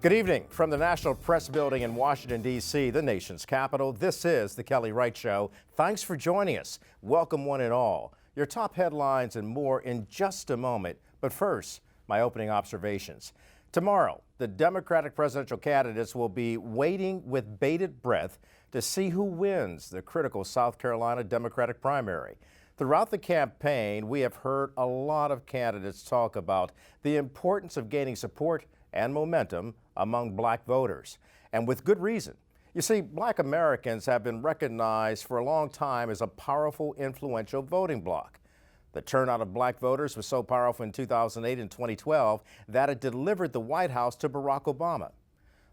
Good evening from the National Press Building in Washington, D.C., the nation's capital. This is the Kelly Wright Show. Thanks for joining us. Welcome one and all. Your top headlines and more in just a moment. But first, my opening observations. Tomorrow, the Democratic presidential candidates will be waiting with bated breath to see who wins the critical South Carolina Democratic primary. Throughout the campaign, we have heard a lot of candidates talk about the importance of gaining support and momentum among black voters, and with good reason. You see, black Americans have been recognized for a long time as a powerful, influential voting bloc. The turnout of black voters was so powerful in 2008 and 2012 that it delivered the White House to Barack Obama.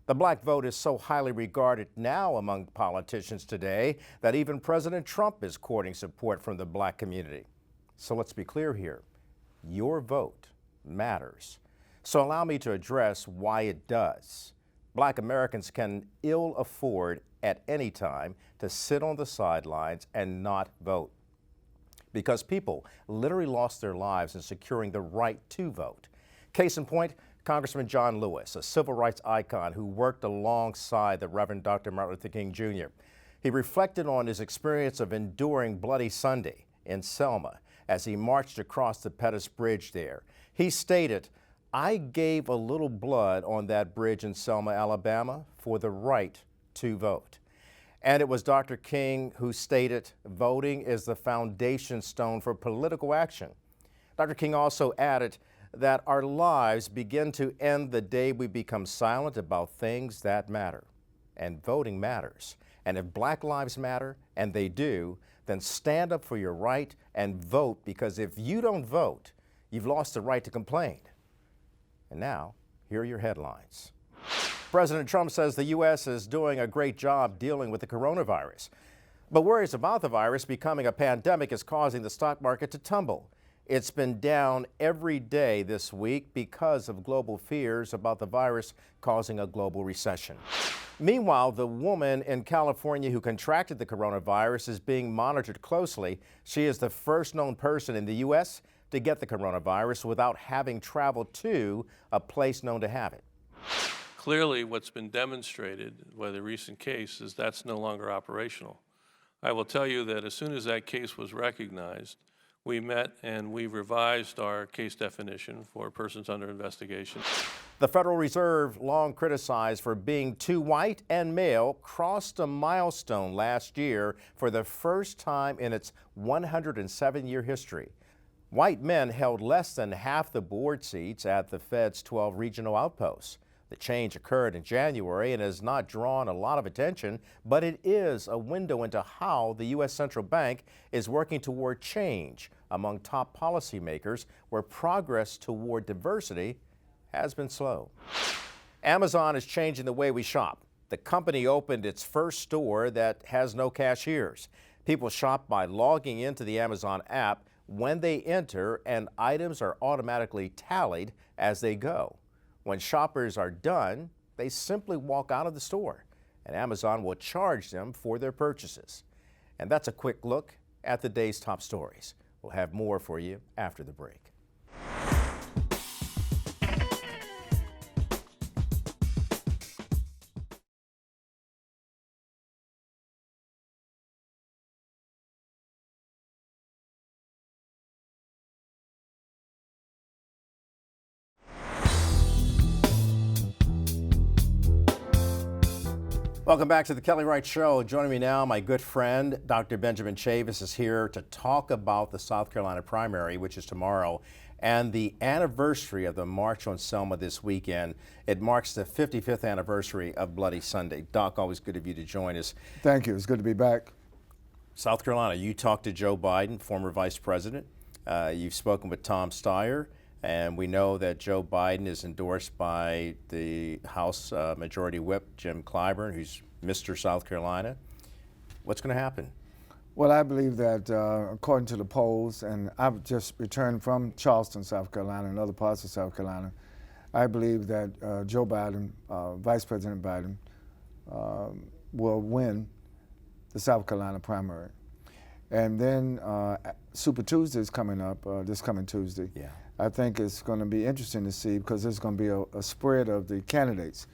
The black vote is so highly regarded now among politicians today that even President Trump is courting support from the black community. So let's be clear here. Your vote matters. So allow me to address why it does. Black Americans can ill afford at any time to sit on the sidelines and not vote, because people literally lost their lives in securing the right to vote. Case in point, Congressman John Lewis, a civil rights icon who worked alongside the Reverend Dr. Martin Luther King Jr. He reflected on his experience of enduring Bloody Sunday in Selma as he marched across the Pettus Bridge there. He stated, "I gave a little blood on that bridge in Selma, Alabama, for the right to vote." And it was Dr. King who stated, "Voting is the foundation stone for political action." Dr. King also added that our lives begin to end the day we become silent about things that matter. And voting matters. And if black lives matter, and they do, then stand up for your right and vote, because if you don't vote, you've lost the right to complain. And now, here are your headlines. President Trump says the U.S. is doing a great job dealing with the coronavirus. But worries about the virus becoming a pandemic is causing the stock market to tumble. It's been down every day this week because of global fears about the virus causing a global recession. Meanwhile, the woman in California who contracted the coronavirus is being monitored closely. She is the first known person in the U.S. to get the coronavirus without having traveled to a place known to have it. Clearly, what's been demonstrated by the recent case is that's no longer operational. I will tell you that as soon as that case was recognized, we met and we revised our case definition for persons under investigation. The Federal Reserve, long criticized for being too white and male, crossed a milestone last year for the first time in its 107-year history. White men held less than half the board seats at the Fed's 12 regional outposts. The change occurred in January and has not drawn a lot of attention, but it is a window into how the U.S. Central Bank is working toward change among top policymakers, where progress toward diversity has been slow. Amazon is changing the way we shop. The company opened its first store that has no cashiers. People shop by logging into the Amazon app when they enter, and items are automatically tallied as they go. When shoppers are done, they simply walk out of the store, and Amazon will charge them for their purchases. And that's a quick look at the day's top stories. We'll have more for you after the break. Welcome back to the Kelly Wright Show. Joining me now, my good friend, Dr. Benjamin Chavis, is here to talk about the South Carolina primary, which is tomorrow, and the anniversary of the March on Selma this weekend. It marks the 55th anniversary of Bloody Sunday. Doc, always good of you to join us. Thank you. It's good to be back. South Carolina, you talked to Joe Biden, former vice president. You've spoken with Tom Steyer. And we know that Joe Biden is endorsed by the House Majority Whip, Jim Clyburn, who's Mr. South Carolina. What's going to happen? Well, I believe that according to the polls, and I've just returned from Charleston, South Carolina, and other parts of South Carolina, I believe that Joe Biden, Vice President Biden, will win the South Carolina primary. And then Super Tuesday is coming up, this coming Tuesday. Yeah. I think it's going to be interesting to see, because there's going to be a spread of the candidates.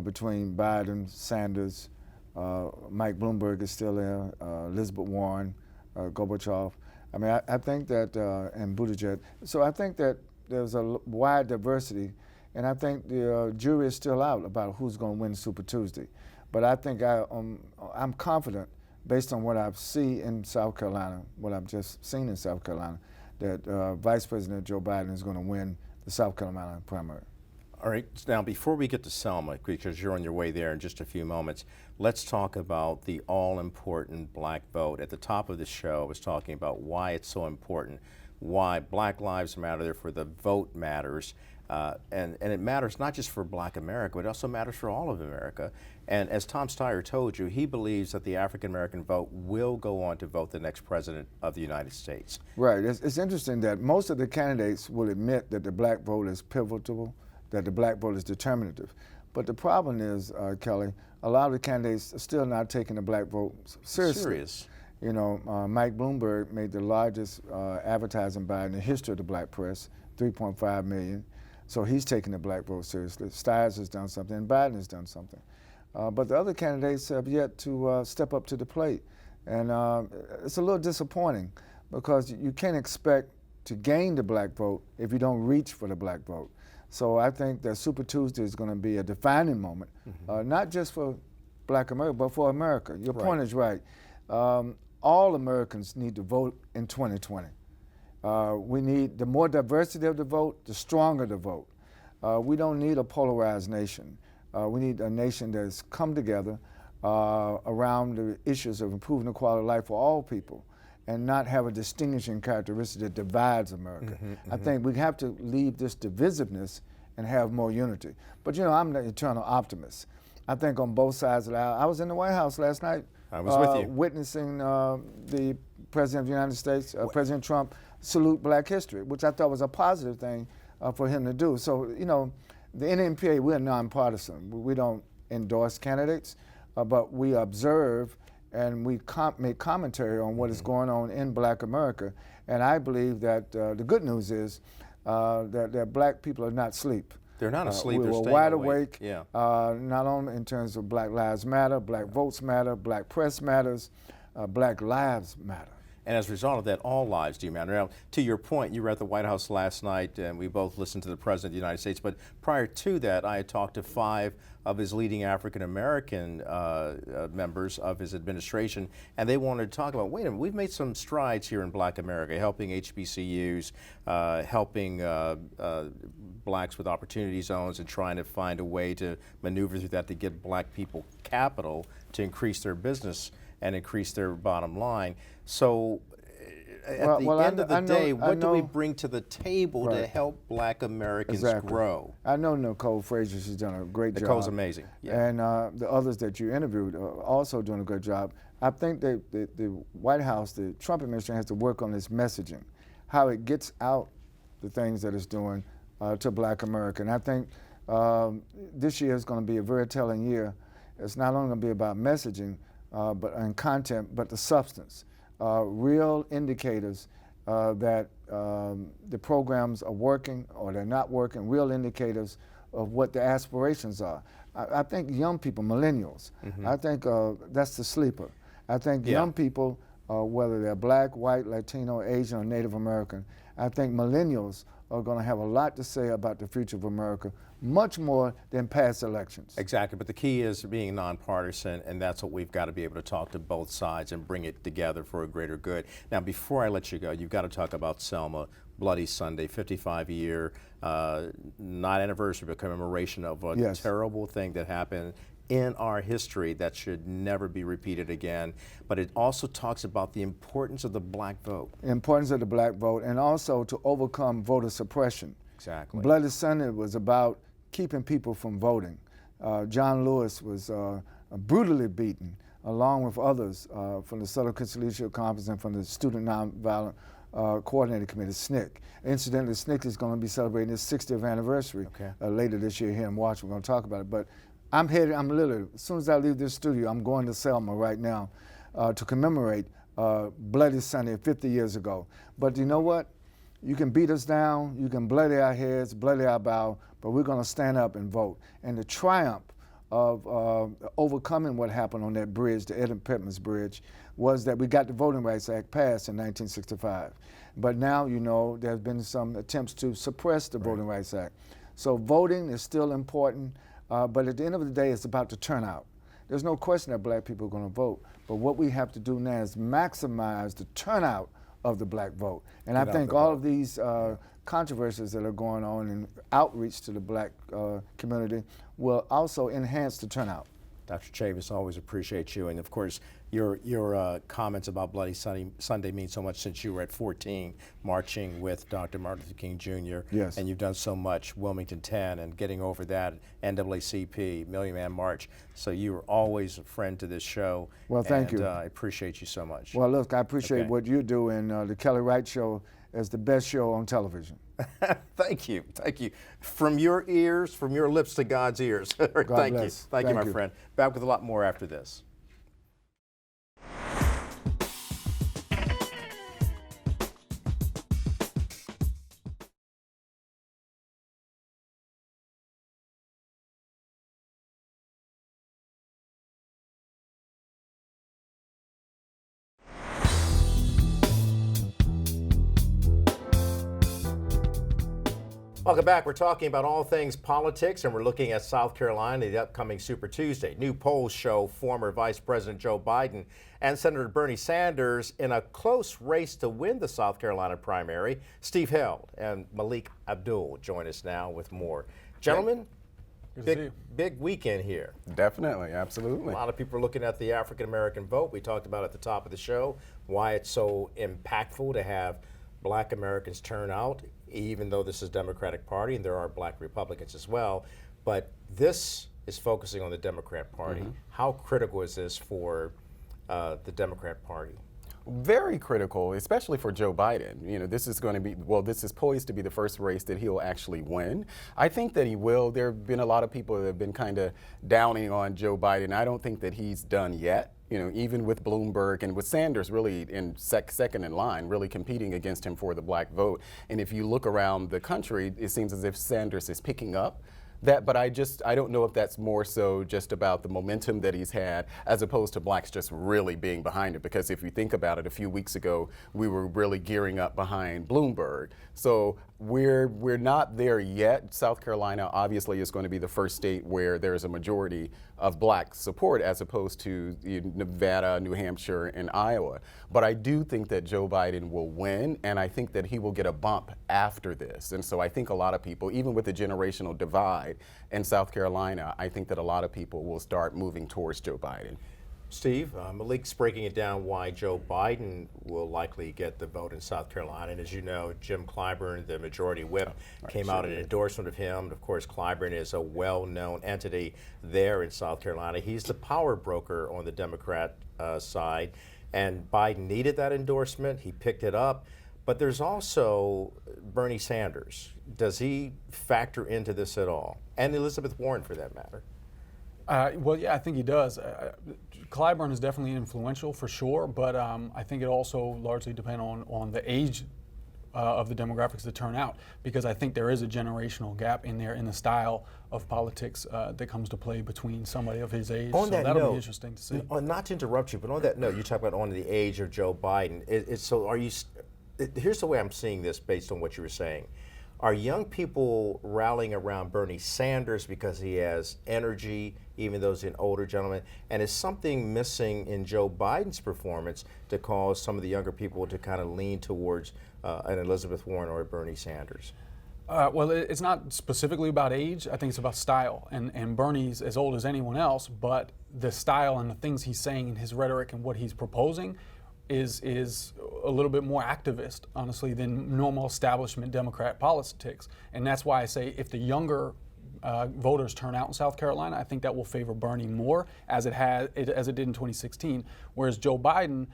between Biden, Sanders, Mike Bloomberg is still there, Elizabeth Warren, Gorbachev. I mean, I think that, and Buttigieg. So I think that there's a wide diversity, and I think the jury is still out about who's going to win Super Tuesday. But I think I'm confident, based on what I've seen in South Carolina, what I've just seen in South Carolina, that Vice President Joe Biden is going to win the South Carolina primary. All right, now before we get to Selma, because you're on your way there in just a few moments, let's talk about the all-important black vote. At the top of the show, I was talking about why it's so important, why Black Lives Matter, therefore the vote matters, and it matters not just for Black America, but it also matters for all of America. And as Tom Steyer told you, he believes that the African-American vote will go on to vote the next president of the United States. Right, it's interesting that most of the candidates will admit that the black vote is pivotal, that the black vote is determinative. But the problem is, Kelly, a lot of the candidates are still not taking the black vote seriously. You know, Mike Bloomberg made the largest advertising buy in the history of the black press, $3.5 million. So he's taking the black vote seriously. Stiers has done something, and Biden has done something. But the other candidates have yet to step up to the plate. And it's a little disappointing because you can't expect to gain the black vote if you don't reach for the black vote. So I think that Super Tuesday is going to be a defining moment, not just for Black America, but for America. Your point is right. All Americans need to vote in 2020. We need the more diversity of the vote, the stronger the vote. We don't need a polarized nation. We need a nation that's come together around the issues of improving the quality of life for all people, and not have a distinguishing characteristic that divides America. I think we have to leave this divisiveness and have more unity. But you know, I'm the eternal optimist. I think on both sides of the aisle. I was in the White House last night. I was with you. Witnessing the President of the United States, President Trump, salute black history, which I thought was a positive thing for him to do. So, you know, the NMPA, we're nonpartisan. We don't endorse candidates, but we observe and we make commentary on what is going on in Black America. And I believe that the good news is that black people are not asleep. They're not asleep, We they're were staying wide awake. awake, not only in terms of Black Lives Matter, Black Votes Matter, Black Press Matters, Black Lives Matter. And as a result of that, all lives do matter. Now, to your point, you were at the White House last night, and we both listened to the President of the United States. But prior to that, I had talked to 5 of his leading African-American members of his administration, and they wanted to talk about, wait a minute, we've made some strides here in Black America, helping HBCUs, helping blacks with opportunity zones, and trying to find a way to maneuver through that to get black people capital to increase their business and increase their bottom line. So at the end of the day, what do we bring to the table to help Black Americans grow? I know Nicole Frazier, she's done a great job. Nicole's amazing. Yeah. And the others that you interviewed are also doing a good job. I think the White House, the Trump administration has to work on this messaging, how it gets out the things that it's doing to Black America. And I think this year is going to be a very telling year. It's not only going to be about messaging, and content, but the substance. Real indicators that the programs are working or they're not working, real indicators of what the aspirations are. I think young people, millennials, I think that's the sleeper. I think young people, whether they're black, white, Latino, Asian, or Native American, I think millennials are going to have a lot to say about the future of America, much more than past elections. Exactly, but the key is being nonpartisan, and that's what we've got to be able to talk to both sides and bring it together for a greater good. Now, before I let you go, you've got to talk about Selma, Bloody Sunday, 55-year, not anniversary, but commemoration of a terrible thing that happened in our history that should never be repeated again. But it also talks about the importance of the black vote. The importance of the black vote, and also to overcome voter suppression. Exactly. Bloody Sunday was about keeping people from voting. John Lewis was brutally beaten, along with others from the Southern Christian Leadership Conference and from the Student Nonviolent Coordinating Committee, SNCC. Incidentally, SNCC is going to be celebrating its 60th anniversary later this year here in Washington. We're going to talk about it. But I'm literally, as soon as I leave this studio, I'm going to Selma right now to commemorate Bloody Sunday 50 years ago. But you know what? You can beat us down, you can bloody our heads, bloody our bow, but we're going to stand up and vote. And the triumph of overcoming what happened on that bridge, the Edmund Pittman's Bridge, was that we got the Voting Rights Act passed in 1965. But now, you know, there have been some attempts to suppress the Voting Rights Act. So voting is still important, but at the end of the day, it's about the turnout. There's no question that black people are going to vote, but what we have to do now is maximize the turnout of the black vote. And I think all of these controversies that are going on and outreach to the black community will also enhance the turnout. Dr. Chavis, always appreciate you. And of course, your comments about Bloody Sunday mean so much since you were at 14 marching with Dr. Martin Luther King Jr. Yes. And you've done so much, Wilmington 10 and getting over that, NAACP, Million Man March. So you were always a friend to this show. Well, thank you. I appreciate you so much. Well, look, I appreciate what you do, and the Kelly Wright Show is the best show on television. Thank you. Thank you. From your ears, from your lips to God's ears. God Thank bless. you. Thank you, my friend. Back with a lot more after this. Welcome back. We're talking about all things politics, and we're looking at South Carolina, the upcoming Super Tuesday. New polls show former Vice President Joe Biden and Senator Bernie Sanders in a close race to win the South Carolina primary. Steve Held and Malik Abdul join us now with more. Gentlemen, big weekend here. Definitely, absolutely. A lot of people are looking at the African-American vote. We talked about at the top of the show why it's so impactful to have black Americans turn out, even though this is Democratic Party and there are black Republicans as well. But this is focusing on the Democrat Party. How critical is this for the Democrat Party? Very critical, especially for Joe Biden. You know, this is going to be, well, this is poised to be the first race that he'll actually win. I think that he will. There have been a lot of people that have been kind of downing on Joe Biden. I don't think that he's done yet. You know, even with Bloomberg and with Sanders really in second in line, really competing against him for the black vote. And if you look around the country, it seems as if Sanders is picking up that, but I don't know if that's more so just about the momentum that he's had as opposed to blacks just really being behind it. Because if you think about it, a few weeks ago, we were really gearing up behind Bloomberg. So we're not there yet. South Carolina obviously is going to be the first state where there's a majority of black support as opposed to Nevada, New Hampshire, and Iowa. But I do think that Joe Biden will win, and I think that he will get a bump after this. And so I think a lot of people, even with the generational divide in South Carolina, I think that a lot of people will start moving towards Joe Biden. Steve, Malik's breaking it down why Joe Biden will likely get the vote in South Carolina. And as you know, Jim Clyburn, the majority whip, came out in an endorsement of him. And of course, Clyburn is a well-known entity there in South Carolina. He's the power broker on the Democrat side. And Biden needed that endorsement. He picked it up. But there's also Bernie Sanders. Does he factor into this at all? And Elizabeth Warren, for that matter. Well, yeah, I think he does. Clyburn is definitely influential for sure, but I think it also largely depends on the age of the demographics that turn out, because I think there is a generational gap in there in the style of politics that comes to play between somebody of his age. On so that that'll note, be interesting to see. Not to interrupt you, but on that note, you talk about on the age of Joe Biden. So are you? Here's the way I'm seeing this based on what you were saying. Are young people rallying around Bernie Sanders because he has energy, even though he's an older gentleman? And is something missing in Joe Biden's performance to cause some of the younger people to kind of lean towards an Elizabeth Warren or a Bernie Sanders? Well, it's not specifically about age. I think it's about style. And Bernie's as old as anyone else, but the style and the things he's saying in his rhetoric and what he's proposing is a little bit more activist, honestly, than normal establishment Democrat politics. And that's why I say if the younger voters turn out in South Carolina, I think that will favor Bernie more as it did in 2016. Whereas Joe Biden,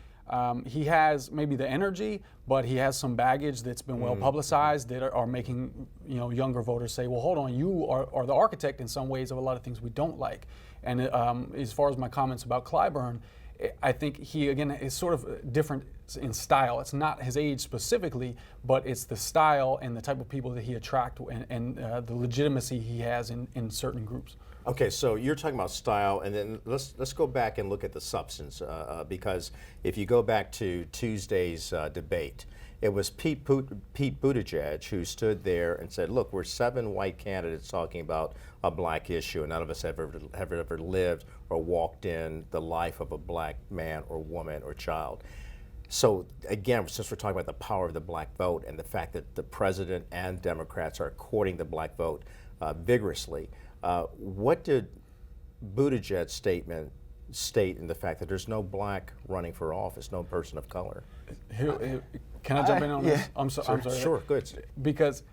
he has maybe the energy, but he has some baggage that's been well publicized that are making younger voters say, well, hold on, you are the architect in some ways of a lot of things we don't like. And as far as my comments about Clyburn, I think he, again, is sort of different in style. It's not his age specifically, but it's the style and the type of people that he attracts and the legitimacy he has in certain groups. Okay, so you're talking about style, and then let's go back and look at the substance, because if you go back to Tuesday's debate, it was Pete Buttigieg who stood there and said, "Look, we're 7 white candidates talking about a black issue, and none of us have ever lived or walked in the life of a black man or woman or child." So again, since we're talking about the power of the black vote and the fact that the president and Democrats are courting the black vote vigorously. What did Buttigieg's statement state in the fact that there's no black running for office, no person of color? Can I jump in on this? I'm sorry. Sure, good. Because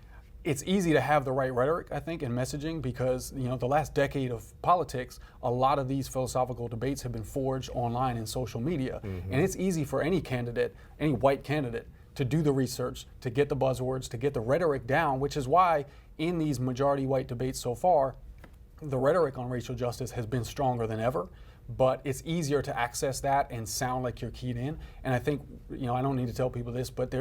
it's easy to have the right rhetoric, I think, and messaging, because the last decade of politics, a lot of these philosophical debates have been forged online in social media. And it's easy for any candidate, any white candidate, to do the research, to get the buzzwords, to get the rhetoric down, which is why in these majority white debates so far, the rhetoric on racial justice has been stronger than ever, but it's easier to access that and sound like you're keyed in. And I think, I don't need to tell people this, but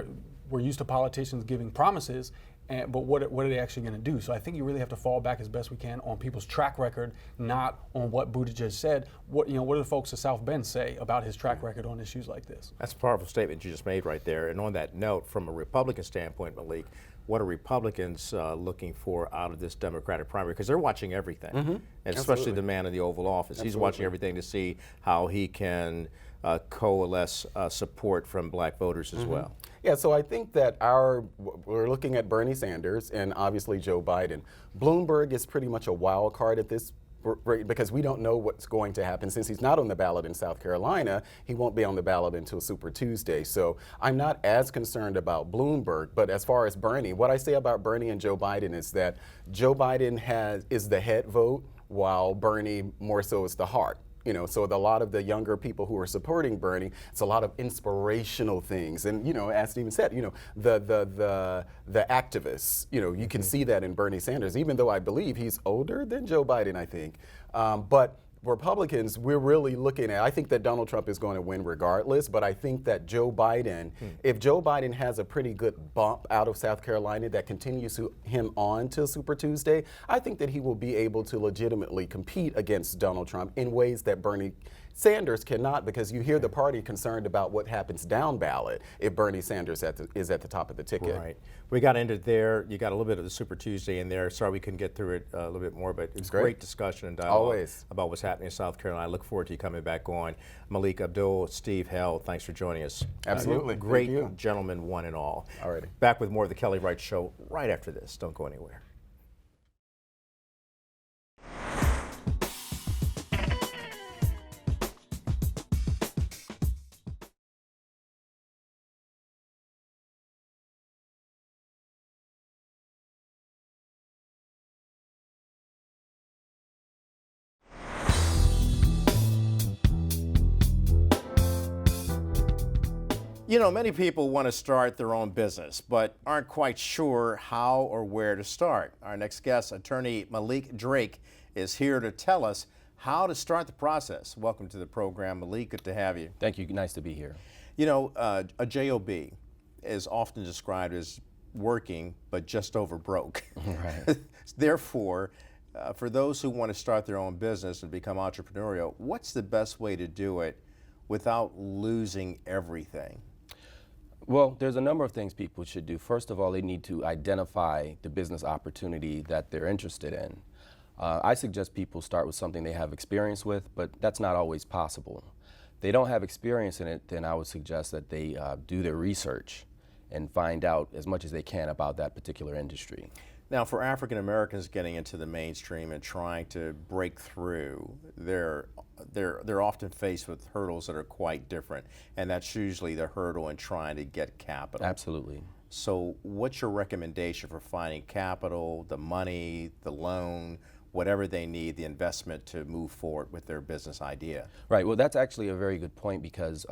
we're used to politicians giving promises, but what are they actually going to do? So I think you really have to fall back as best we can on people's track record, not on what Buttigieg said. What do the folks of South Bend say about his track record on issues like this? That's a powerful statement you just made right there. And on that note, from a Republican standpoint, Malik, what are Republicans looking for out of this Democratic primary? Because they're watching everything, and especially the man in the Oval Office. He's watching everything to see how he can coalesce support from black voters as well. Yeah, so I think that we're looking at Bernie Sanders and obviously Joe Biden. Bloomberg is pretty much a wild card at this because we don't know what's going to happen. Since he's not on the ballot in South Carolina, he won't be on the ballot until Super Tuesday. So I'm not as concerned about Bloomberg, but as far as Bernie, what I say about Bernie and Joe Biden is that Joe Biden is the head vote, while Bernie more so is the heart. So a lot of the younger people who are supporting Bernie, it's a lot of inspirational things. And, as Stephen said, the activists, you can see that in Bernie Sanders, even though I believe he's older than Joe Biden, I think. But Republicans, we're really looking at, I think that Donald Trump is going to win regardless, but I think that Joe Biden, if Joe Biden has a pretty good bump out of South Carolina that continues him on till Super Tuesday, I think that he will be able to legitimately compete against Donald Trump in ways that Bernie Sanders cannot, because you hear the party concerned about what happens down ballot if Bernie Sanders is at the top of the ticket. Right. We got into there. You got a little bit of the Super Tuesday in there. Sorry we couldn't get through it a little bit more, but it's great discussion and dialogue about what's happening in South Carolina. I look forward to you coming back on. Malik, Abdul, Steve, Hell, thanks for joining us. Absolutely. Great gentlemen, one and all. Alrighty. Back with more of the Kelly Wright Show right after this. Don't go anywhere. Many people want to start their own business, but aren't quite sure how or where to start. Our next guest, attorney Malik Drake, is here to tell us how to start the process. Welcome to the program, Malik. Good to have you. Thank you. Nice to be here. A JOB is often described as working, but just over broke. Right. Therefore, for those who want to start their own business and become entrepreneurial, what's the best way to do it without losing everything? Well, there's a number of things people should do. First of all, they need to identify the business opportunity that they're interested in. I suggest people start with something they have experience with, but that's not always possible. If they don't have experience in it, then I would suggest that they do their research and find out as much as they can about that particular industry. Now, for African Americans getting into the mainstream and trying to break through, they're often faced with hurdles that are quite different, and that's usually the hurdle in trying to get capital. Absolutely. So what's your recommendation for finding capital, the money, the loan, whatever they need, the investment to move forward with their business idea? Right. Well, that's actually a very good point, because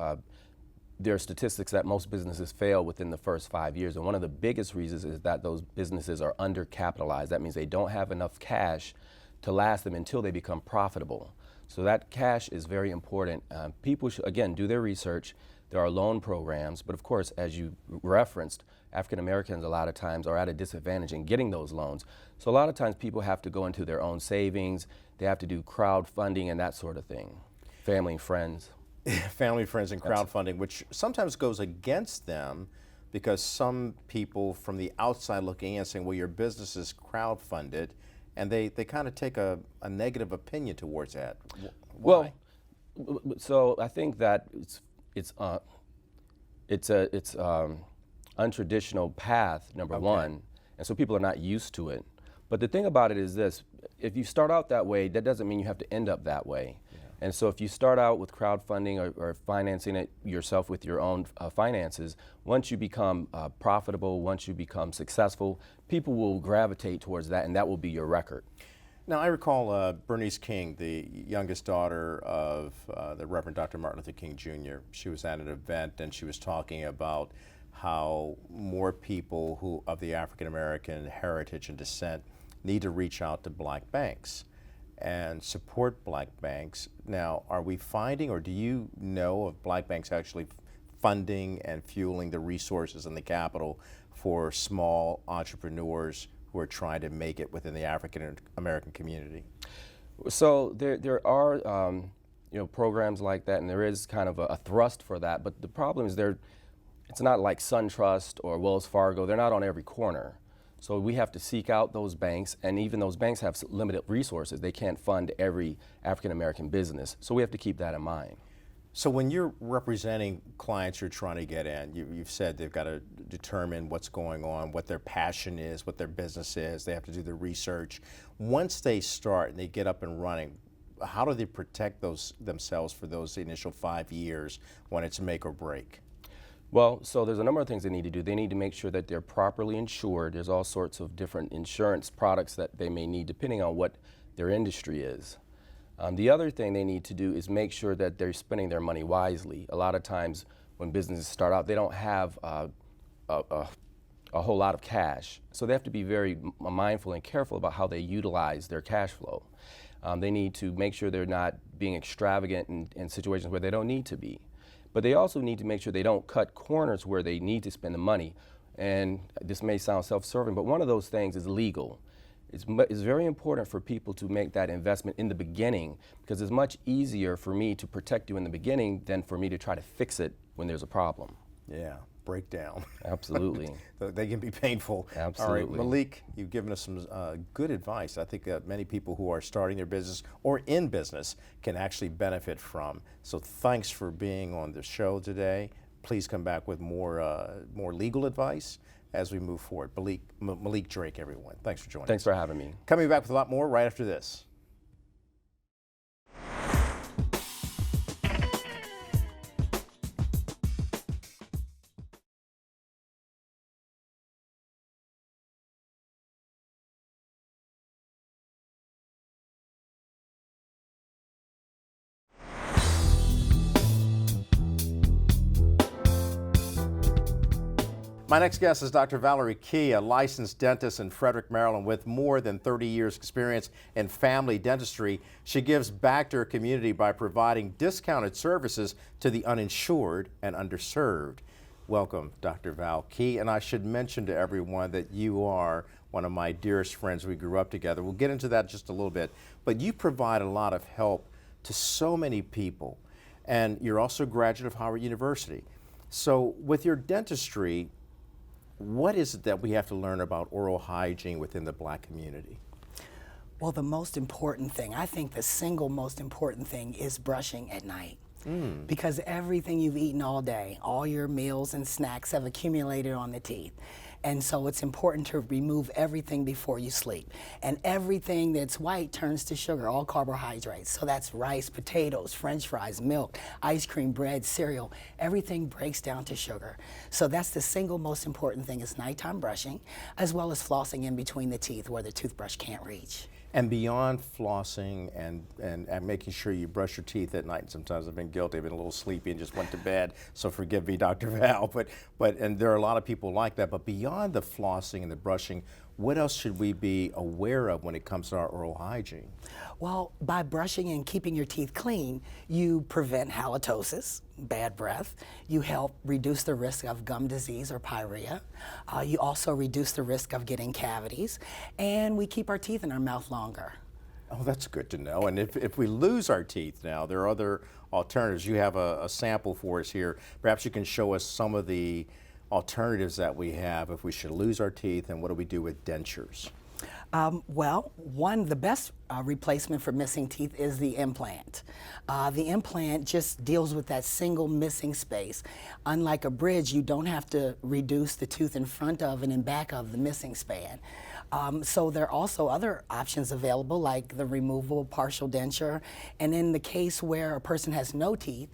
there are statistics that most businesses fail within the first 5 years, and one of the biggest reasons is that those businesses are undercapitalized. That means they don't have enough cash to last them until they become profitable. So that cash is very important. People should, again, do their research, There are loan programs, but of course, as you referenced, African Americans a lot of times are at a disadvantage in getting those loans. So a lot of times people have to go into their own savings, they have to do crowdfunding and that sort of thing, family and friends. Family, friends, and crowdfunding, which sometimes goes against them because some people from the outside looking in saying, well, your business is crowdfunded, and they kind of take a negative opinion towards that. Why? Well, so I think that it's untraditional path, number one, and so people are not used to it. But the thing about it is this: if you start out that way, that doesn't mean you have to end up that way. Yeah. And so if you start out with crowdfunding or financing it yourself with your own finances, once you become profitable, once you become successful, people will gravitate towards that, and that will be your record. Now, I recall Bernice King, the youngest daughter of the Reverend Dr. Martin Luther King Jr. She was at an event and she was talking about how more people who of the African American heritage and descent need to reach out to black banks and support black banks. Now, are we finding, or do you know of black banks actually funding and fueling the resources and the capital for small entrepreneurs who are trying to make it within the African American community? So there are programs like that, and there is kind of a thrust for that. But the problem is it's not like SunTrust or Wells Fargo. They're not on every corner. So we have to seek out those banks, and even those banks have limited resources. They can't fund every African American business. So we have to keep that in mind. So when you're representing clients you're trying to get in, you've said they've got to determine what's going on, what their passion is, what their business is. They have to do their research. Once they start and they get up and running, how do they protect themselves for those initial 5 years when it's make or break? Well, so there's a number of things they need to do. They need to make sure that they're properly insured. There's all sorts of different insurance products that they may need depending on what their industry is. The other thing they need to do is make sure that they're spending their money wisely. A lot of times when businesses start out, they don't have a whole lot of cash. So they have to be very mindful and careful about how they utilize their cash flow. They need to make sure they're not being extravagant in situations where they don't need to be. But they also need to make sure they don't cut corners where they need to spend the money. And this may sound self-serving, but one of those things is legal. It's very important for people to make that investment in the beginning, because it's much easier for me to protect you in the beginning than for me to try to fix it when there's a problem. Yeah, breakdown. Absolutely. They can be painful. Absolutely. All right, Malik, you've given us some good advice. I think that many people who are starting their business or in business can actually benefit from. So thanks for being on the show today. Please come back with more legal advice as we move forward. Malik Drake, everyone. Thanks for joining us. Thanks for having me. Coming back with a lot more right after this. My next guest is Dr. Valerie Key, a licensed dentist in Frederick, Maryland with more than 30 years experience in family dentistry. She gives back to her community by providing discounted services to the uninsured and underserved. Welcome, Dr. Val Key. And I should mention to everyone that you are one of my dearest friends. We grew up together. We'll get into that just a little bit. But you provide a lot of help to so many people. And you're also a graduate of Howard University. So with your dentistry, what is it that we have to learn about oral hygiene within the black community? Well, the most important thing, I think the single most important thing is brushing at night. Because everything you've eaten all day, all your meals and snacks have accumulated on the teeth. And so it's important to remove everything before you sleep. And everything that's white turns to sugar, all carbohydrates. So that's rice, potatoes, French fries, milk, ice cream, bread, cereal. Everything breaks down to sugar. So that's the single most important thing is nighttime brushing, as well as flossing in between the teeth where the toothbrush can't reach. And beyond flossing and making sure you brush your teeth at night, and sometimes I've been guilty, I've been a little sleepy and just went to bed, so forgive me, Dr. Val, and there are a lot of people like that, but beyond the flossing and the brushing, what else should we be aware of when it comes to our oral hygiene? Well, by brushing and keeping your teeth clean, you prevent halitosis, bad breath. You help reduce the risk of gum disease or pyorrhea. You also reduce the risk of getting cavities, and we keep our teeth in our mouth longer. Oh, that's good to know. And if we lose our teeth now, there are other alternatives. You have a sample for us here. Perhaps you can show us some of the alternatives that we have if we should lose our teeth, and what do we do with dentures? Well, the best replacement for missing teeth is the implant. The implant just deals with that single missing space. Unlike a bridge, you don't have to reduce the tooth in front of and in back of the missing span. So there are also other options available, like the removable partial denture, and in the case where a person has no teeth,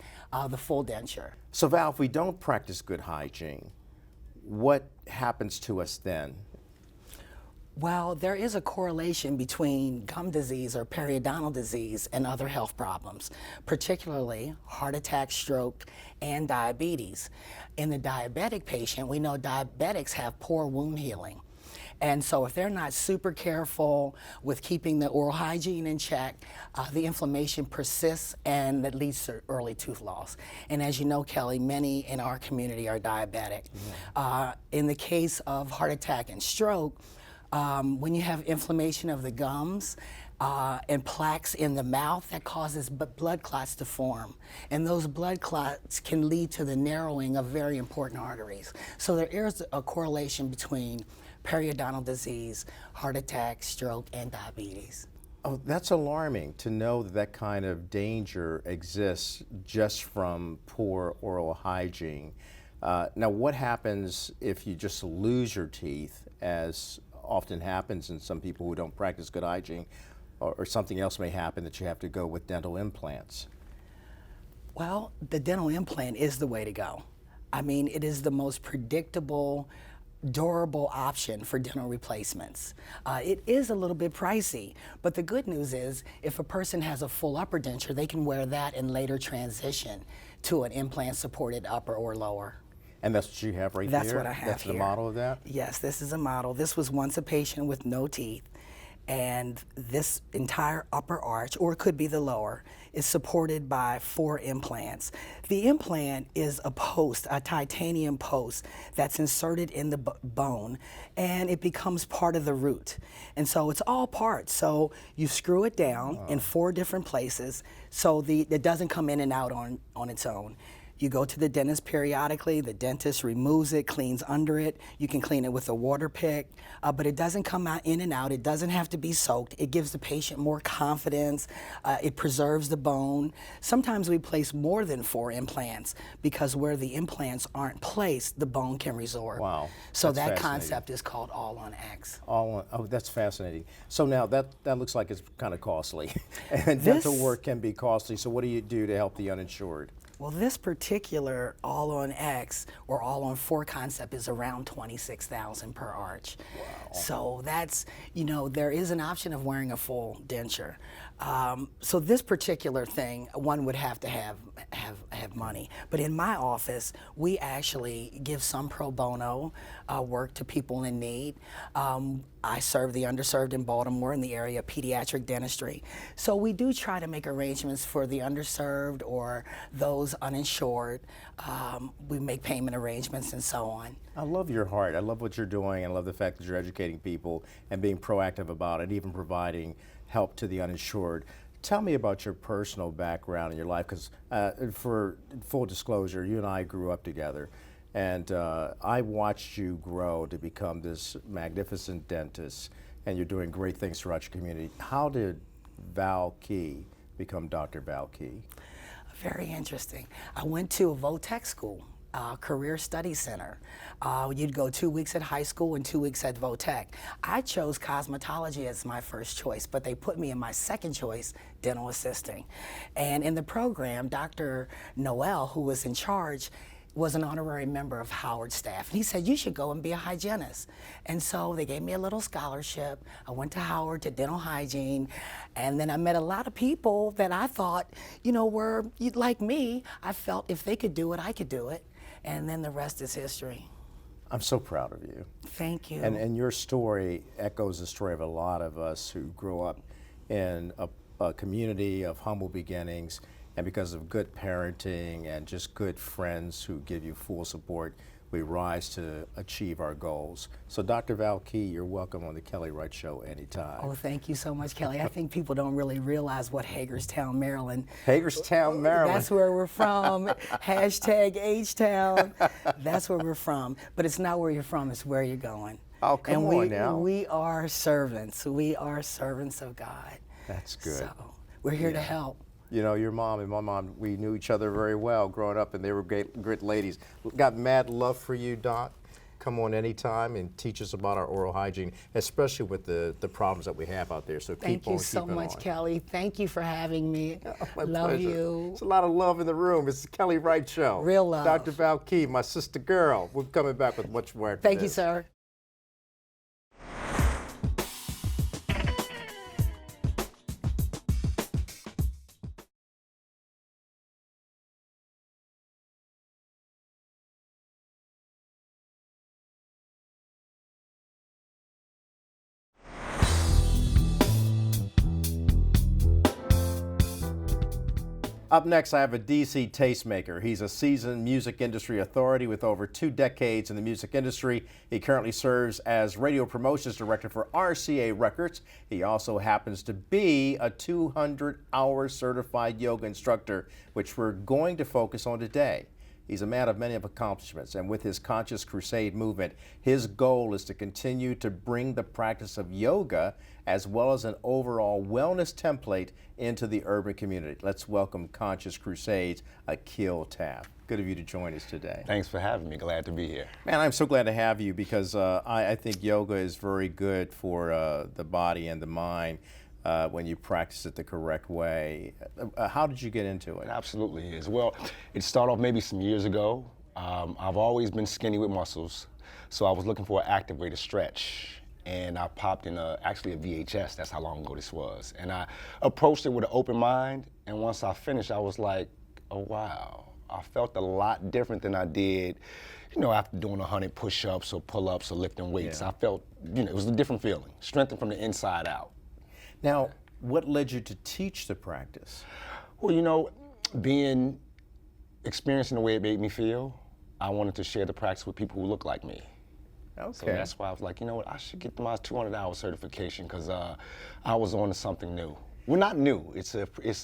the full denture. So Val, if we don't practice good hygiene, what happens to us then? Well, there is a correlation between gum disease or periodontal disease and other health problems, particularly heart attack, stroke, and diabetes. In the diabetic patient, we know diabetics have poor wound healing. And so if they're not super careful with keeping the oral hygiene in check, the inflammation persists and that leads to early tooth loss. And as you know, Kelly, many in our community are diabetic. Yeah. In the case of heart attack and stroke, when you have inflammation of the gums and plaques in the mouth, that causes blood clots to form. And those blood clots can lead to the narrowing of very important arteries. So there is a correlation between periodontal disease, heart attack, stroke, and diabetes. Oh, that's alarming to know that that kind of danger exists just from poor oral hygiene. Now, what happens if you just lose your teeth, as often happens in some people who don't practice good hygiene, or something else may happen that you have to go with dental implants? Well, the dental implant is the way to go. I mean, it is the most predictable, durable option for dental replacements. It is a little bit pricey, but the good news is if a person has a full upper denture, they can wear that and later transition to an implant-supported upper or lower. And that's what you have right there? That's what I have That's here. the model of that? Yes, this is a model. This was once a patient with no teeth, and this entire upper arch, or it could be the lower, is supported by 4 implants. The implant is a post, a titanium post that's inserted in the bone, and it becomes part of the root. And so it's all parts. So you screw it down in 4 different places so it doesn't come in and out on its own. You go to the dentist periodically, the dentist removes it, cleans under it. You can clean it with a water pick, but it doesn't come out in and out. It doesn't have to be soaked. It gives the patient more confidence. It preserves the bone. Sometimes we place more than 4 implants because where the implants aren't placed, the bone can resorb. Wow. So That's that fascinating. concept is called all on X. Oh, that's fascinating. So now that looks like it's kind of costly. And dental work can be costly. So what do you do to help the uninsured? Well, this particular all on X or all on 4 concept is around $26,000 per arch. Wow. So that's, there is an option of wearing a full denture. So this particular thing, one would have to have money. But in my office, we actually give some pro bono work to people in need. I serve the underserved in Baltimore in the area of pediatric dentistry. So we do try to make arrangements for the underserved or those uninsured. We make payment arrangements and so on. I love your heart. I love what you're doing. I love the fact that you're educating people and being proactive about it, even providing help to the uninsured. Tell me about your personal background in your life, because for full disclosure, you and I grew up together. And I watched you grow to become this magnificent dentist, and you're doing great things throughout your community. How did Val Key become Dr. Val Key? Very interesting. I went to a VOTEC school, Career Study Center. You'd go 2 weeks at high school and 2 weeks at VOTEC. I chose cosmetology as my first choice, but they put me in my second choice, dental assisting. And in the program, Dr. Noel, who was in charge, was an honorary member of Howard's staff. And he said, you should go and be a hygienist. And so they gave me a little scholarship. I went to Howard to dental hygiene. And then I met a lot of people that I thought, were like me. I felt if they could do it, I could do it. And then the rest is history. I'm so proud of you. Thank you. And your story echoes the story of a lot of us who grew up in a community of humble beginnings, and because of good parenting and just good friends who give you full support, we rise to achieve our goals. So Dr. Val Key, you're welcome on the Kelly Wright Show anytime. Oh, thank you so much, Kelly. I think people don't really realize what Hagerstown, Maryland. Hagerstown, Maryland. That's where we're from. Hashtag H-Town. That's where we're from. But it's not where you're from, it's where you're going. Oh, come on now. We are servants. We are servants of God. That's good. So we're here to help. You know, your mom and my mom, we knew each other very well growing up, and they were great ladies. Got mad love for you, Doc. Come on anytime and teach us about our oral hygiene, especially with the problems that we have out there. So Thank you so much, Kelly. Thank you for having me. My love pleasure. you. It's a lot of love in the room. It's the Kelly Wright Show. Real love. Dr. Val Key, my sister girl. We're coming back with much more. Thank you, sir. Up next, I have a DC tastemaker. He's a seasoned music industry authority with over 2 decades in the music industry. He currently serves as radio promotions director for RCA Records. He also happens to be a 200-hour certified yoga instructor, which we're going to focus on today. He's a man of many accomplishments, and with his Conscious Crusade movement, his goal is to continue to bring the practice of yoga as well as an overall wellness template into the urban community. Let's welcome Conscious Crusade's Akil Taft. Good of you to join us today. Thanks for having me. Glad to be here. Man, I'm so glad to have you because I think yoga is very good for the body and the mind. When you practice it the correct way. How did you get into it? It absolutely is. Well, it started off maybe some years ago. I've always been skinny with muscles, so I was looking for an active way to stretch. And I popped in actually a VHS, that's how long ago this was. And I approached it with an open mind, and once I finished, I was like, oh wow. I felt a lot different than I did, you know, after doing 100 push-ups or pull-ups or lifting weights. Yeah. I felt, you know, it was a different feeling, strengthened from the inside out. Now, what led you to teach the practice? Well, you know, experiencing the way it made me feel, I wanted to share the practice with people who look like me. Okay. So that's why I was like, you know what, I should get my 200-hour certification because I was on to something new. Well, not new. It's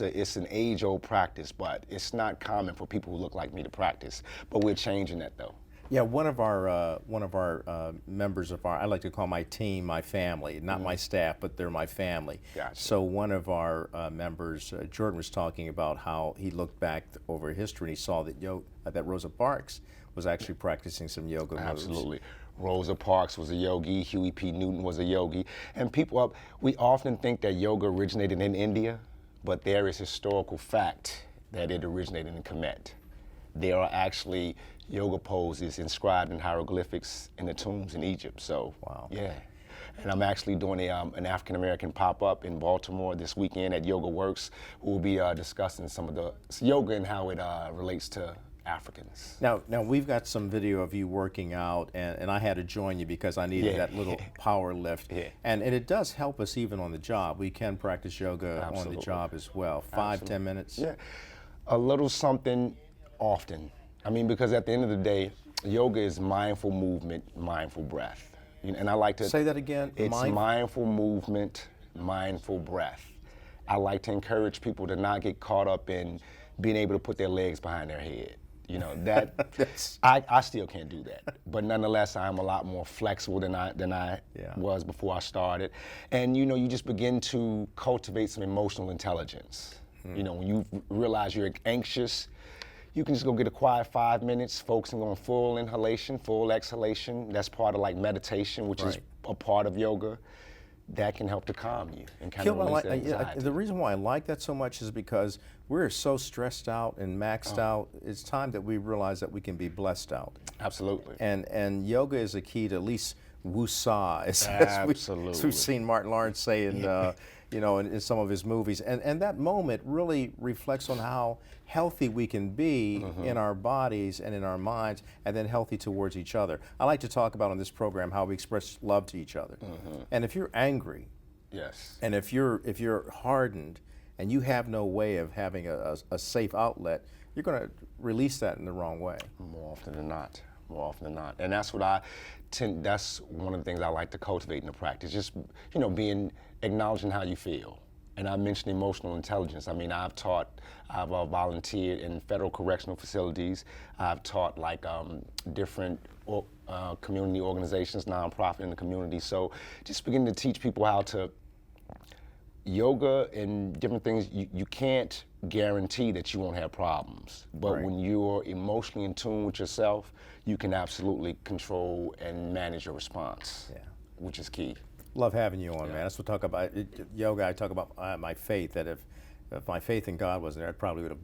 an age-old practice, but it's not common for people who look like me to practice. But we're changing that, though. Yeah, one of our members of I like to call my team my family, not my staff, but they're my family. Gotcha. So one of our members, Jordan, was talking about how he looked back over history and he saw that Rosa Parks was actually practicing some yoga moves. Absolutely. Rosa Parks was a yogi, Huey P. Newton was a yogi, and we often think that yoga originated in India, but there is historical fact that it originated in Kemet. There are actually yoga poses inscribed in hieroglyphics in the tombs in Egypt. So, wow. Yeah. And I'm actually doing an African-American pop-up in Baltimore this weekend at Yoga Works. We'll be discussing some of the yoga and how it relates to Africans. Now we've got some video of you working out, and I had to join you because I needed that little power lift. Yeah. And it does help us even on the job. We can practice yoga Absolutely. on the job as well. 5-10 minutes? Yeah. A little something often. I mean, because at the end of the day, yoga is mindful movement, mindful breath. And I like to say that again. It's mindful movement, mindful breath. I like to encourage people to not get caught up in being able to put their legs behind their head. You know, that I still can't do that. But nonetheless, I'm a lot more flexible than I was before I started. And you know, you just begin to cultivate some emotional intelligence. You know, when you realize you're anxious, you can just go get a quiet 5 minutes, focusing on full inhalation, full exhalation. That's part of like meditation, which is a part of yoga. That can help to calm you and kind of release that anxiety. The reason why I like that so much is because we're so stressed out and maxed out. It's time that we realize that we can be blessed out. Absolutely. And yoga is a key to at least woosah, Absolutely. as we've seen Martin Lawrence say in, you know, in some of his movies. And that moment really reflects on how healthy we can be in our bodies and in our minds, and then healthy towards each other. I like to talk about on this program how we express love to each other. And if you're angry, Yes. and if you're hardened, and you have no way of having a safe outlet, you're going to release that in the wrong way. More often than not. More often than not. And that's what that's one of the things I like to cultivate in the practice. Just, you know, acknowledging how you feel. And I mentioned emotional intelligence. I mean, I've volunteered in federal correctional facilities. I've taught like different community organizations, nonprofit in the community. So just beginning to teach people how to yoga and different things, you can't guarantee that you won't have problems. But when you're emotionally in tune with yourself, you can absolutely control and manage your response, which is key. Love having you on, man. That's what I talk about. Yoga, I talk about my faith, that if my faith in God wasn't there, I probably would have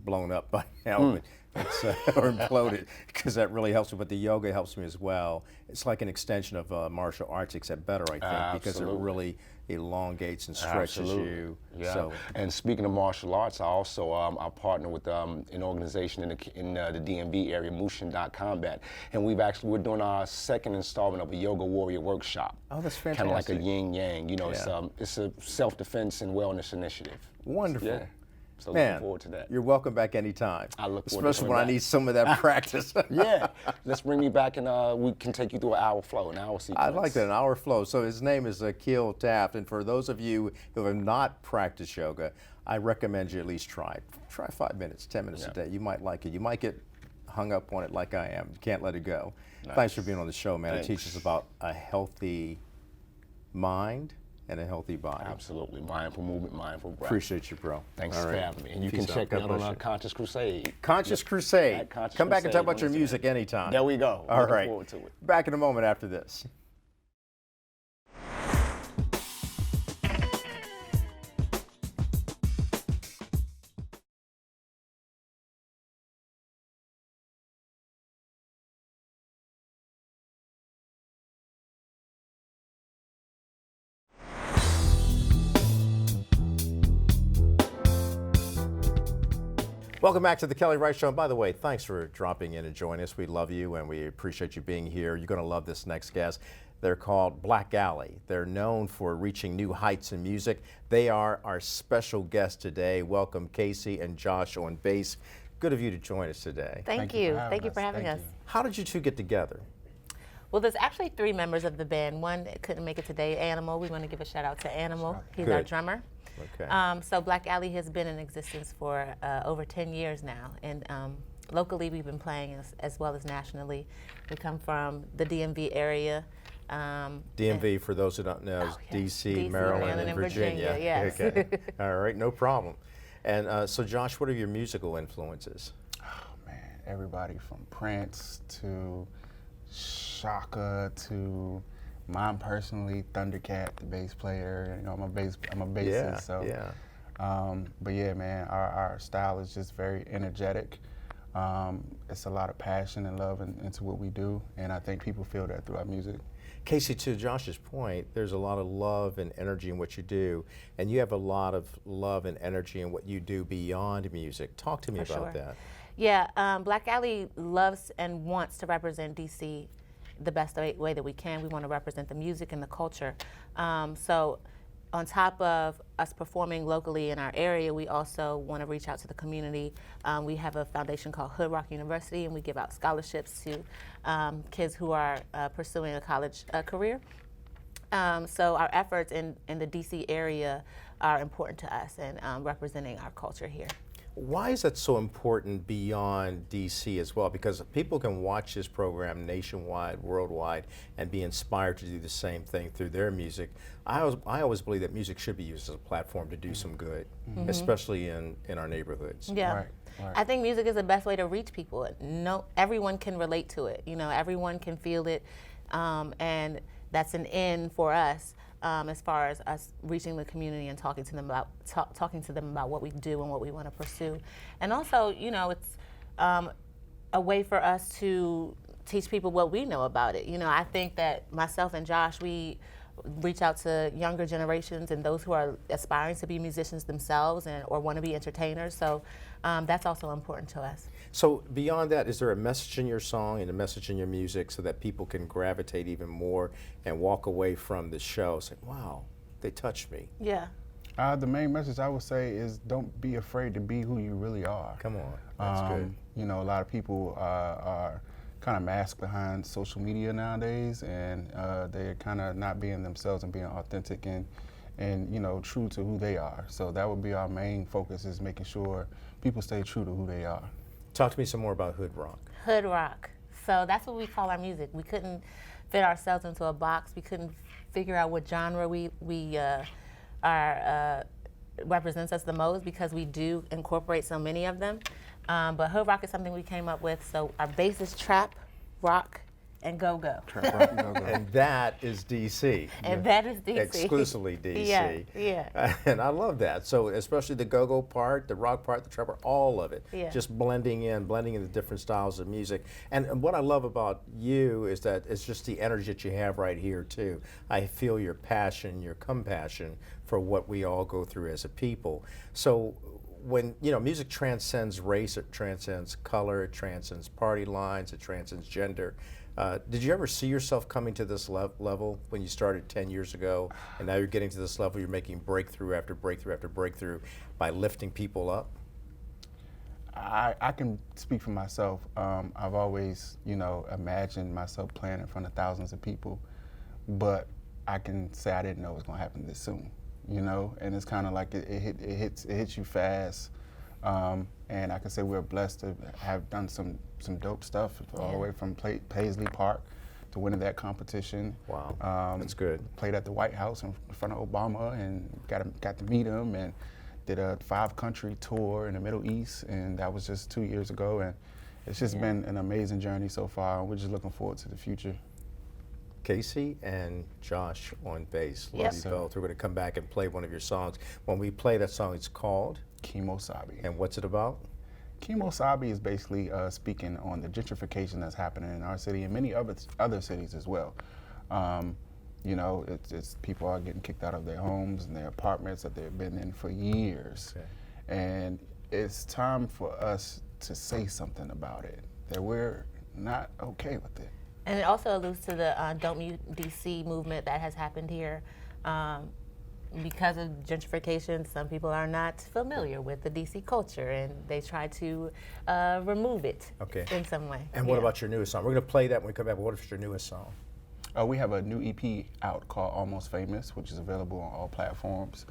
blown up by now or imploded, because that really helps me. But the yoga helps me as well. It's like an extension of martial arts, except better, I think, because it really elongates and stretches you. Yeah. So. And speaking of martial arts, I also I partner with an organization in the DMV area, Mushin.combat, and we're doing our second installment of a yoga warrior workshop. Oh, that's fantastic. Kind of like a yin yang. You know, it's a self-defense and wellness initiative. Wonderful. Yeah. So Man, looking forward to that. You're welcome back anytime. I look forward especially to when back. I need some of that practice. Yeah, let's bring me back and we can take you through an hour flow, an hour sequence. I like that, an hour flow. So his name is Akil Taft, and for those of you who have not practiced yoga, I recommend you at least try it. Try 5 minutes, 10 minutes a day. You might like it. You might get hung up on it like I am. You can't let it go. Nice. Thanks for being on the show, man. Thanks. It teaches about a healthy mind and a healthy body. Absolutely. Mindful movement, mindful breath. Appreciate you, bro. Thanks All for right. having me. And you Peace can check out. me out God on bless our you. Conscious Crusade. Conscious Crusade. At Conscious Come back and talk Crusade about your on music Instagram. anytime. There we go. All Looking right. forward to it. Back in a moment after this. Welcome back to the Kelly Wright Show. And by the way, thanks for dropping in and joining us. We love you and we appreciate you being here. You're going to love this next guest. They're called Black Alley. They're known for reaching new heights in music. They are our special guest today. Welcome Casey and Josh on bass. Good of you to join us today. Thank you. Thank you for having us. How did you two get together? Well, there's actually 3 members of the band. One couldn't make it today, Animal. We want to give a shout out to Animal. He's our drummer. Okay. So Black Alley has been in existence for over 10 years now. And locally, we've been playing as well as nationally. We come from the DMV area. DMV, for those who don't know, is DC, DC, Maryland, and Virginia. Yes. Okay. All right, no problem. And so, Josh, what are your musical influences? Oh, man, everybody from Prince to Shaka to mine personally, Thundercat, the bass player. You know, I'm a bassist, Yeah, so. yeah. But yeah, man, our style is just very energetic. It's a lot of passion and love into what we do, and I think people feel that through our music. Casey, to Josh's point, there's a lot of love and energy in what you do, and you have a lot of love and energy in what you do beyond music. Talk to me about that. Yeah, Black Alley loves and wants to represent DC the best way that we can. We want to represent the music and the culture. So on top of us performing locally in our area, we also want to reach out to the community. We have a foundation called Hood Rock University, and we give out scholarships to kids who are pursuing a college career. So our efforts in the DC area are important to us and representing our culture here. Why is that so important beyond DC as well? Because people can watch this program nationwide, worldwide, and be inspired to do the same thing through their music. I always believe that music should be used as a platform to do some good, especially in our neighborhoods. Yeah. Right. I think music is the best way to reach people. Everyone can relate to it. You know, everyone can feel it, and that's an in for us. As far as us reaching the community and talking to them about what we do and what we want to pursue, and also, you know, it's a way for us to teach people what we know about it. You know, I think that myself and Josh, we reach out to younger generations and those who are aspiring to be musicians themselves or want to be entertainers. So that's also important to us. So beyond that, is there a message in your song and a message in your music so that people can gravitate even more and walk away from the show saying, wow, they touched me? Yeah. The main message I would say is don't be afraid to be who you really are. Come on, that's good. You know, a lot of people are kind of masked behind social media nowadays, and they're kind of not being themselves and being authentic and you know, true to who they are. So that would be our main focus, is making sure people stay true to who they are. Talk to me some more about hood rock. Hood rock. So that's what we call our music. We couldn't fit ourselves into a box. We couldn't figure out what genre represents us the most, because we do incorporate so many of them. But hood rock is something we came up with. So our base is trap, rock, and go-go. Trap, rock, and go-go. And that is DC. And that is DC. Exclusively DC. Yeah. And I love that. So especially the go-go part, the rock part, the trap part, all of it. Yeah. Just blending in the different styles of music. And what I love about you is that it's just the energy that you have right here too. I feel your passion, your compassion for what we all go through as a people. So when, you know, music transcends race, it transcends color, it transcends party lines, it transcends gender. Did you ever see yourself coming to this level when you started 10 years ago, and now you're getting to this level, you're making breakthrough after breakthrough after breakthrough by lifting people up? I can speak for myself. I've always, you know, imagined myself playing in front of thousands of people, but I can say I didn't know it was going to happen this soon, you know? And it's kind of like it hits you fast. And I can say we're blessed to have done some dope stuff, all the way from Paisley Park to winning that competition. Wow, that's good. Played at the White House in front of Obama and got to meet him, and did a 5-country tour in the Middle East, and that was just 2 years ago. And it's just been an amazing journey so far, and we're just looking forward to the future. Casey and Josh on bass. Yep. Love you both. We're going to come back and play one of your songs. When we play that song, it's called Kimosabi. And what's it about? Kimosabi is basically speaking on the gentrification that's happening in our city and many other cities as well. You know, it's people are getting kicked out of their homes and their apartments that they've been in for years. Okay. And it's time for us to say something about it, that we're not okay with it. And it also alludes to the Don't Mute DC movement that has happened here. Because of gentrification, some people are not familiar with the DC culture, and they try to remove it in some way. And what about your newest song? We're going to play that when we come back, but what is your newest song? We have a new EP out called Almost Famous, which is available on all platforms.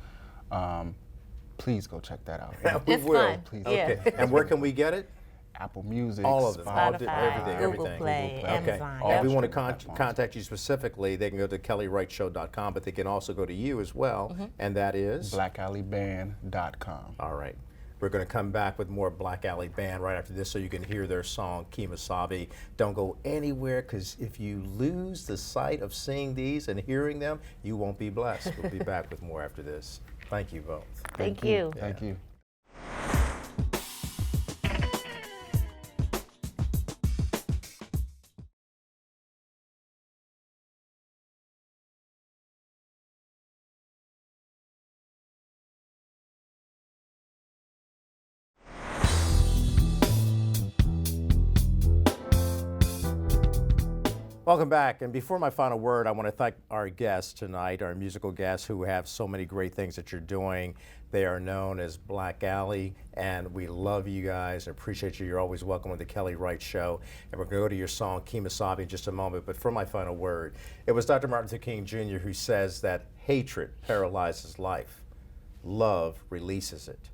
Please go check that out. Yeah, we It's will. fun. Please. Okay. And where can we get it? Apple Music, All of them. Spotify, Everything. Google Play, Google Play. Amazon. If we Yep. want to contact you specifically, they can go to kellywrightshow.com, but they can also go to you as well, and that is? BlackAlleyBand.com. All right. We're going to come back with more Black Alley Band right after this so you can hear their song, Kimosabi. Don't go anywhere, because if you lose the sight of seeing these and hearing them, you won't be blessed. We'll be back with more after this. Thank you both. Thank you. Thank you. Welcome back, and before my final word, I want to thank our guests tonight, our musical guests who have so many great things that you're doing. They are known as Black Alley, and we love you guys and appreciate you. You're always welcome on the Kelly Wright Show. And we're going to go to your song, Kimosabi, in just a moment. But for my final word, it was Dr. Martin Luther King Jr. who says that hatred paralyzes life. Love releases it.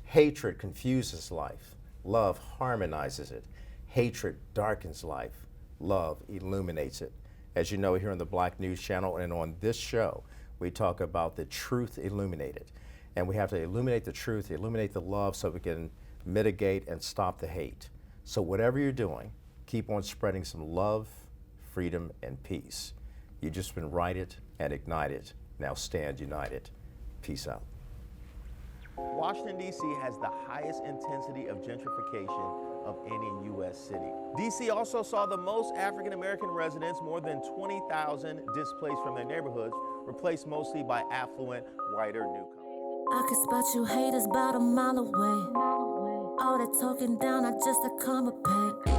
Hatred confuses life. Love harmonizes it. Hatred darkens life. Love illuminates it. As you know, here on the Black News Channel and on this show, we talk about the truth illuminated. And we have to illuminate the truth, illuminate the love so we can mitigate and stop the hate. So whatever you're doing, keep on spreading some love, freedom, and peace. You've just been righted and ignited. Now stand united. Peace out. Washington, D.C. has the highest intensity of gentrification of any U.S. city. D.C. also saw the most African American residents, more than 20,000 displaced from their neighborhoods, replaced mostly by affluent, whiter newcomers. I can spot you haters about a mile away. All that talking down, I just a karma pay.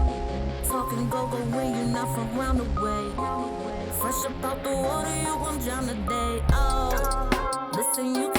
Talking go-go when you not from round the way. Fresh up out the water, you gon' drown today. Oh, listen, you